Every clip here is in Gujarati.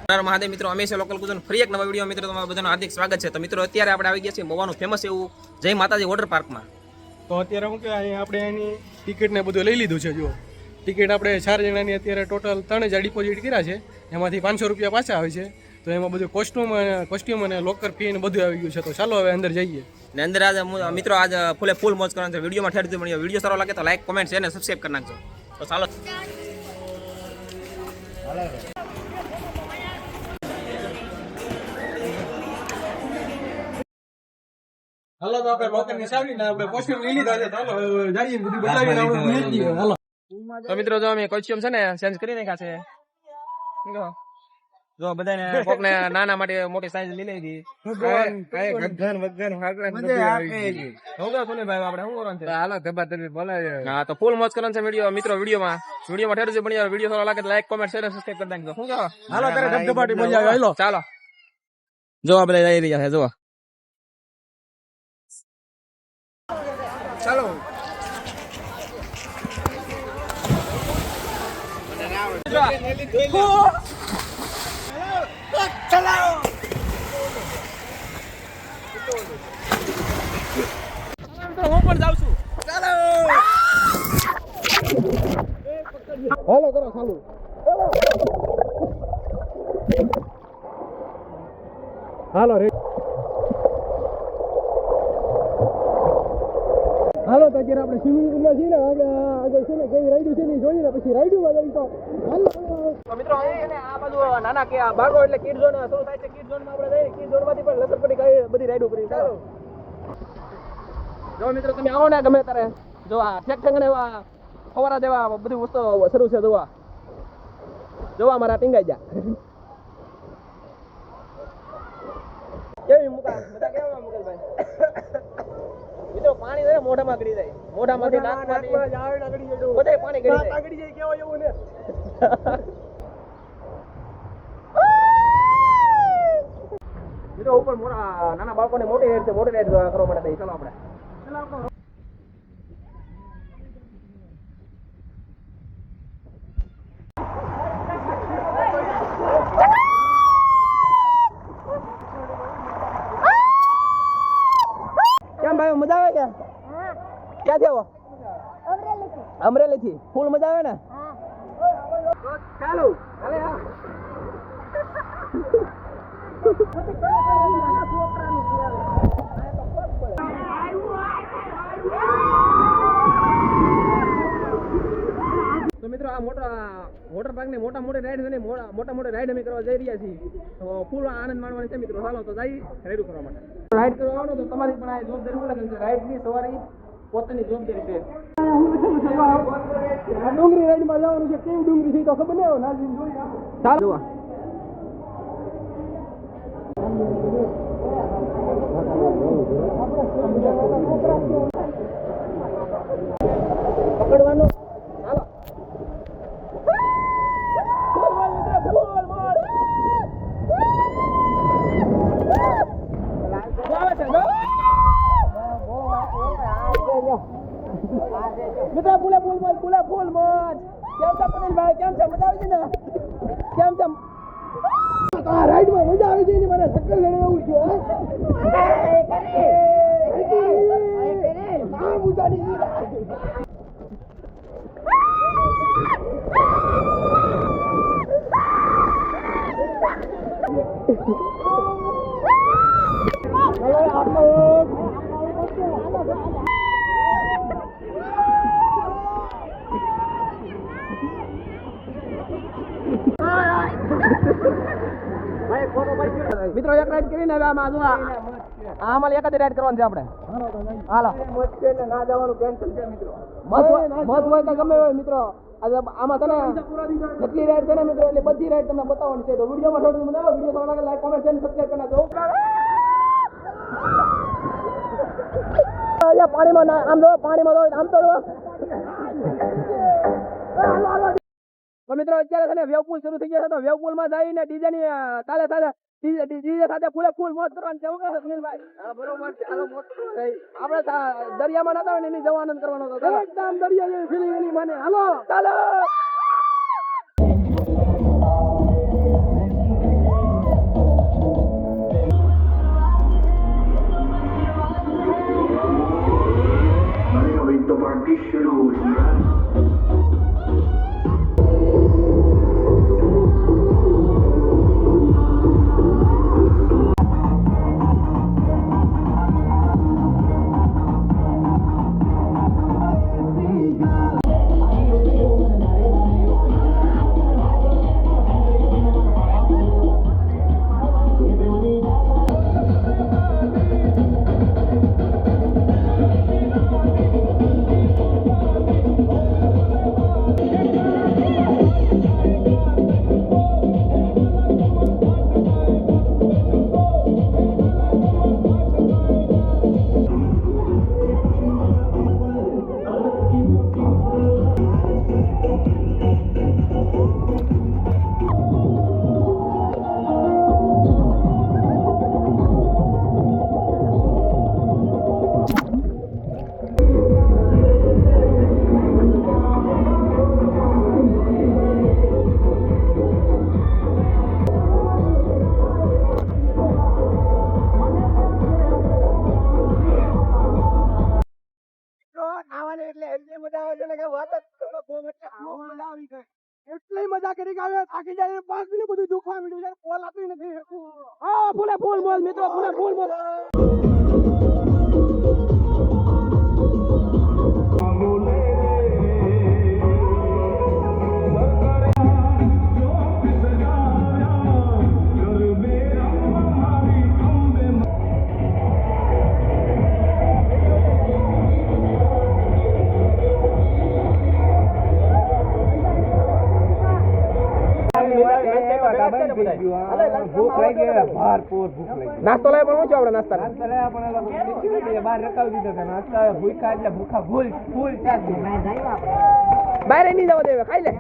મહાદેવ મિત્રો, અમે છે લોકલ કુઝન ફરી એક નવા વિડીયો મિત્રો તમારા બધાનું હાર્દિક સ્વાગત છે. તો મિત્રો અત્યારે આપણે આવી ગયા છીએ મવાનું ફેમસ એવું જય માતાજી વોટર પાર્કમાં. તો અત્યારે શું કે આપણે એની ટિકિટ ને બધું લઈ લીધું છે. જો ટિકિટ આપણે 4 જણાની અત્યારે ટોટલ 3000 ડિપોઝિટ કર્યા છે. એમાંથી 500 રૂપિયા પાછા આવે છે. તો એમાં બધું કોસ્ટ્યુમ અને લોકર ફી ને બધું આવી ગયું છે. તો ચાલો હવે અંદર જઈએ. ને અંદર આજ મિત્રો આજ ફૂલ મોજ કરવાનું છે. વિડીયોમાં ઠેર સુધી મળીએ. વિડીયો સારો લાગે તો લાઈક કોમેન્ટ શેર અને સબસ્ક્રાઇબ કરી નાખજો. તો ચાલો હાલો તો આપણે લોકર ની સાવલી ને આપણે કોસ્ટ્યુમ લઈ લીધા છે. ચાલો જઈએ બધું બતાવીને આપણે ભૂલી જઈએ. હાલો તો મિત્રો જો અમે કોસ્ટ્યુમ છે ને ચેન્જ કરી નાખ્યા છે. જો બધાને કોકને નાના માટે મોટી સાઈઝ લઈ લીધી. હા તો ફૂલ મોજ કરવાનું છે વિડીયો મિત્રો. વિડીયોમાં ઠેર છે પણ વિડીયો સારો લાગે તો લાઈક કોમેન્ટ શેર સબસ્ક્રાઇબ કરી નાખજો. શું કહો? હાલો તારે ધબધબાટી મજા આવે. હાલો ચાલો જો આપણે જઈ રહ્યા છે. જો ચાલો હું પણ જાઉં છું. ચાલો હાલો કરો ચાલુ. હાલો રે હાલો તો અત્યારે આપણે સ્વિમિંગ પુલમાં છીએ ને આગળ છે ને કઈ રાઈડ છે ને જોઈએ ને પછી રાઈડ માં જઈએ. તો હાલો મિત્રો આ બાજુ નાના કે બાળકો એટલે કિડ ઝોન શરૂ થાય છે. કિડ ઝોન માં આપણે જઈએ. કિડ ઝોન માંથી પણ લસરપટ્ટી કઈ બધી રાઈડ કરી. ચાલો જો મિત્રો તમે આવો ને ગમે ત્યારે જો આ ઠેક ને એવા ફવારા જેવા બધી વસ્તુ શરૂ છે. જોવા મારા ટીંગાઈ જા કેવી મુકા બધા કેવા મુકલભાઈ મિત્રો પાણી છે મોઢામાં ગળી જાય. મોઢામાંથી નાકમાંથી આવે ને આગળ જઈ બધે પાણી ગળી જાય. આગળ જઈ કેવો એવું ને મિત્રો ઉપર મોટા નાના બાળકોને મોટી રેડ છે. મોટી રેડ કરવા માટે ચાલો આપણે કેમ ભાઈ મજા આવે કે ક્યાંથી આવો? અમરેલી થી. ફૂલ મજા આવે ને? ચાલો હાલે હા તો મિત્રો આ વોટર પાર્ક ને મોટા રાઈડ છે ને મોટા રાઈડ અમે કરવા જઈ રહ્યા છીએ. તો ફૂલ આનંદ માણવાની છે મિત્રો. ચાલો તો જઈ રાઈડ કરવા માટે. રાઈડ કરવા આવવાનો તો તમારી પણ આ જવાબદારી શું લાગે છે? રાઈડ ની સવારી પોતાની જવાબદારી છે. ડુંગરી રાઈડ માં જવાનું છે. કેવી ડુંગરી છે તો ખબર નહીં આવે. નાજી જોઈ આપો. ચાલો જોવા પકડવાનું. ચાલો મિત્રો ફૂલ મોજ. કેમ છે પટેલભાઈ? કેમ છે? મજા આવી છે ને? કેમ છે? આ રાઈડ માં મજા આવી જાય ને મારે ચક્કર લડે એવું છે. આ મુજાડી મિત્રો એક રાઈડ કરીને હવે આમાં જો આમાં એક જ રાઈડ કરવાની છે આપણે. હાલો ના જવાનું કેન્સલ છે મિત્રો. મત હોય તો ગમે હોય મિત્રો. આમાં તને જેટલી રાઈડ છે ને મિત્રો એટલે બધી રાઈડ તમને બતાવવાની છે. તો વિડીયોમાં થોડું મજા આવે. વિડીયો સારો લાગે લાઈક કોમેન્ટ શેર સબસ્ક્રાઇબ કરી નાખજો. પાણીમાં આમ જો પાણીમાં જો આમ તો મિત્રો અત્યારે છે ને વેવ પુલ શરૂ થઈ ગયા છે. તો વેવ પુલ માં જઈને ડીજે ની તાલે ડીજે સાથે ફૂલ મોજ કરવાની છે. શું કહે સુનિલભાઈ? હા બરોબર છે. હાલો મોજ આપણે દરિયામાં નતા હોય ને એની જવા આનંદ કરવાનો હતો. એકદમ દરિયા જેવી ફીલિંગ એની મને. હાલો ચાલો છે ને કે વાત જ કરો. બહુ મજા આવી ગઈ. એટલી મજા કરી કે હવે થાકી જાય પાક ને બધું દુખવા મળ્યું છે. કોલ આપી નથી. હા ફૂલે ફૂલ મોલ મિત્રો, ફૂલે ફૂલ મોલ. ભૂખ લાગી ભારપૂર ભૂખ લાગી. નાસ્તો લાવે પણ શું છે આપણે નાસ્તા? બહાર રકાવી દીધો હતો નાસ્તા. ભૂખા એટલે ભૂખા ફૂલ ફૂલ ચાલતી. બહાર નહીં જવા દેવે, ખાઈ લે.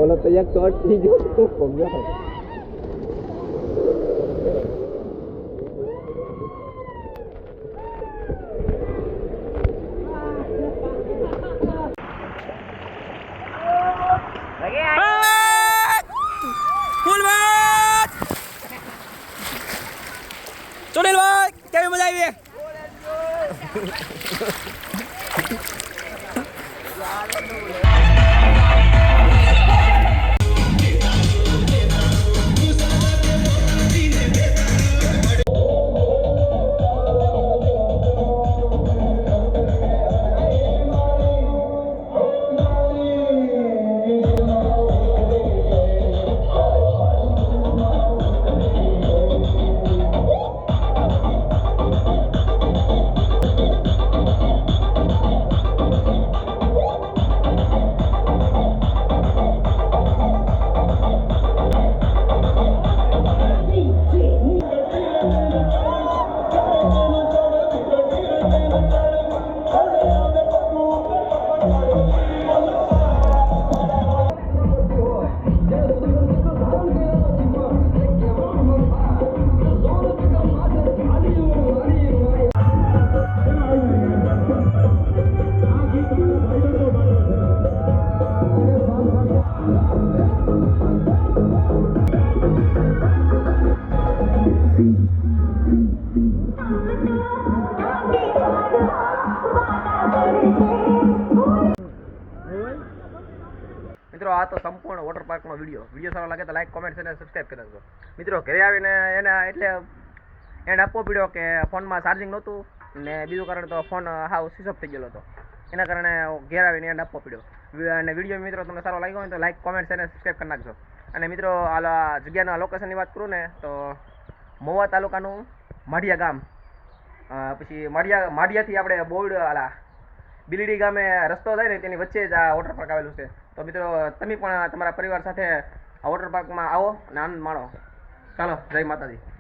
ઓલો તો એક શોર્ટ થઈ ગયો. સમજો સુનિલભાઈ કેવી મજા આવી? મિત્રો આ તો સંપૂર્ણ વોટર પાર્કનો વિડીયો સારો લાગે તો લાઈક કોમેન્ટ અને સબસ્ક્રાઈબ કરી નાખજો. મિત્રો ઘરે આવીને એના એટલે એન્ડ આપવો પડ્યો કે ફોનમાં ચાર્જિંગ નહોતું ને બીજું કારણ તો ફોન હાવ સ્વિચ ઓફ થઈ ગયેલો હતો. એના કારણે ઘેર આવીને એન્ડ આપવો પડ્યો. અને વિડીયો મિત્રો તમને સારો લાગ્યો હોય તો લાઈક કોમેન્ટ અને સબસ્ક્રાઈબ કરી નાખજો. અને મિત્રો આ જગ્યાના લોકેશનની વાત કરું ને તો મહુવા તાલુકાનું માઢિયા ગામ, પછી માઢિયાથી આપણે બોર્ડ બિલીડી ગામે રસ્તો થાય ને તેની વચ્ચે જ આ વોટર પાર્ક આવેલું છે. તો મિત્રો તમે પણ તમારા પરિવાર સાથે આ વોટર પાર્કમાં આવો અને આનંદ માણો. ચાલો, જય માતાજી.